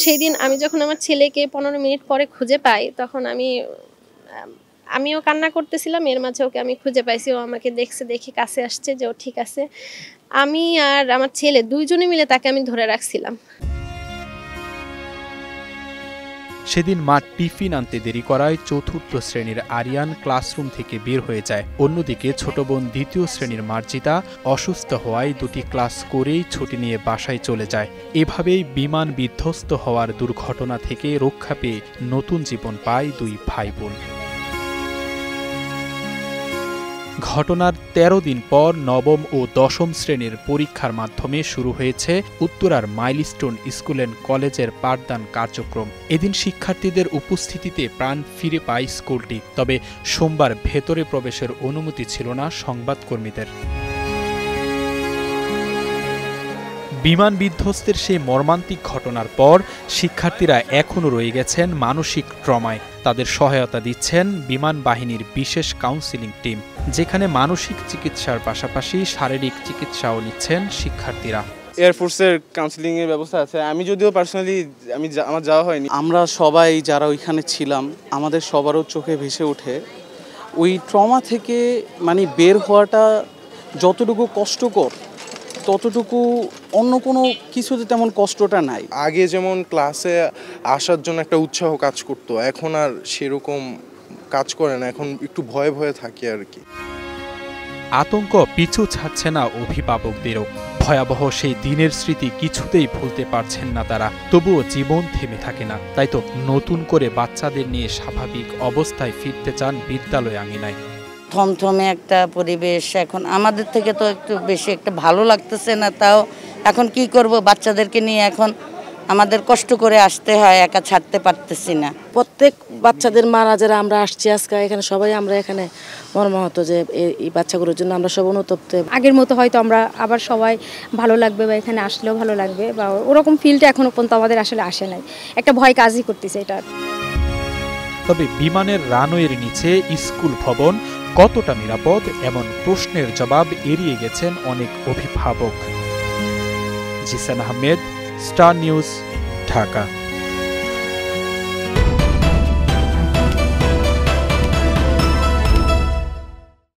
সেদিন আমি যখন আমার ছেলেকে ১৫ মিনিট পরে খুঁজে পাই, তখন আমিও কান্না করতেছিলাম। এর মাঝে ওকে আমি খুঁজে পাইছি। ও আমাকে দেখছে, দেখে কাছে আসছে যে ও ঠিক আছে। আমি আর আমার ছেলে ২ জনে মিলে তাকে আমি ধরে রাখছিলাম। সেদিন মা টিফিন আনতে দেরি করায় ৪র্থ শ্রেণীর আরিয়ান ক্লাসরুম থেকে বের হয়ে যায়। অন্যদিকে ছোট বোন ২য় শ্রেণীর মার্জিতা অসুস্থ হওয়ায় দুটি ক্লাস করেই ছুটি নিয়ে বাসায় চলে যায়। এভাবেই বিমান বিধ্বস্ত হওয়ার দুর্ঘটনা থেকে রক্ষা পেয়ে নতুন জীবন পায় দুই ভাই বোন। ঘটনার ১৩ দিন পর নবম ও দশম শ্রেণীর পরীক্ষার মাধ্যমে শুরু হয়েছে উত্তরার মাইলস্টোন স্কুল অ্যান্ড কলেজের পাঠদান কার্যক্রম। এদিন শিক্ষার্থীদের উপস্থিতিতে প্রাণ ফিরে পায় স্কুলটি। তবে সোমবার ভেতরে প্রবেশের অনুমতি ছিল না সংবাদকর্মীদের। বিমান বিধ্বস্তের সেই মর্মান্তিক ঘটনার পর শিক্ষার্থীরা এখনও রয়ে গেছেন মানসিক ট্রমায়। তাদের সহায়তা দিচ্ছেন বিমান বাহিনীর বিশেষ কাউন্সিলিং টিম, যেখানে মানসিক চিকিৎসার পাশাপাশি শারীরিক চিকিৎসাও নিচ্ছেন শিক্ষার্থীরা। এয়ারফোর্সের কাউন্সিলিং এর ব্যবস্থা আছে। আমি যদিও পার্সোনালি আমার যাওয়া হয়নি। আমরা সবাই যারা ওইখানে ছিলাম, আমাদের সবারও চোখে ভেসে ওঠে ওই ট্রমা থেকে বের হওয়াটা যতটুকু কষ্টকর, ততটুকু অন্য কোনো কিছুতে তেমন কষ্টটা নাই। আগে যেমন ক্লাসে আসার জন্য একটা উৎসাহ কাজ করতো, এখন আর সেরকম কাজ করে না। এখন একটু ভয়ে ভয়ে থাকি আর কি। আতঙ্ক পিছু ছাড়ছে না অভিভাবকদেরও। ভয়াবহ সেই দিনের স্মৃতি কিছুতেই ভুলতে পারছেন না তারা। তবুও জীবন থেমে থাকে না। তাই তো নতুন করে বাচ্চাদের নিয়ে স্বাভাবিক অবস্থায় ফিরতে চান বিদ্যালয় আঙিনায়। থমথমে একটা পরিবেশ। এখন আমাদের থেকে তো একটু বেশি একটা ভালো লাগতেছে না। তাও এখন কি করব, বাচ্চাদেরকে নিয়ে এখন আমাদের কষ্ট করে আসতে হয়, একা ছাড়তে পারতেছি না। প্রত্যেক বাচ্চাদের মারা যারা আমরা আসছি আজকে এখানে, সবাই আমরা এখানে মর্মাহত যে এই বাচ্চাগুলোর জন্য আমরা সব অনুতপ্ত। আগের মতো হয়তো আমরা আবার সবাই ভালো লাগবে বা এখানে আসলেও ভালো লাগবে বা ওরকম ফিলটা এখনো পর্যন্ত আমাদের আসলে আসে নাই। একটা ভয় কাজই করতেছে এটা। তবে বিমানের রানওয়ের নিচে স্কুল ভবন কতটা নিরাপদ, এমন প্রশ্নের জবাব এড়িয়ে গেছেন অনেক অভিভাবক। Jisan Ahmed, star news, Dhaka.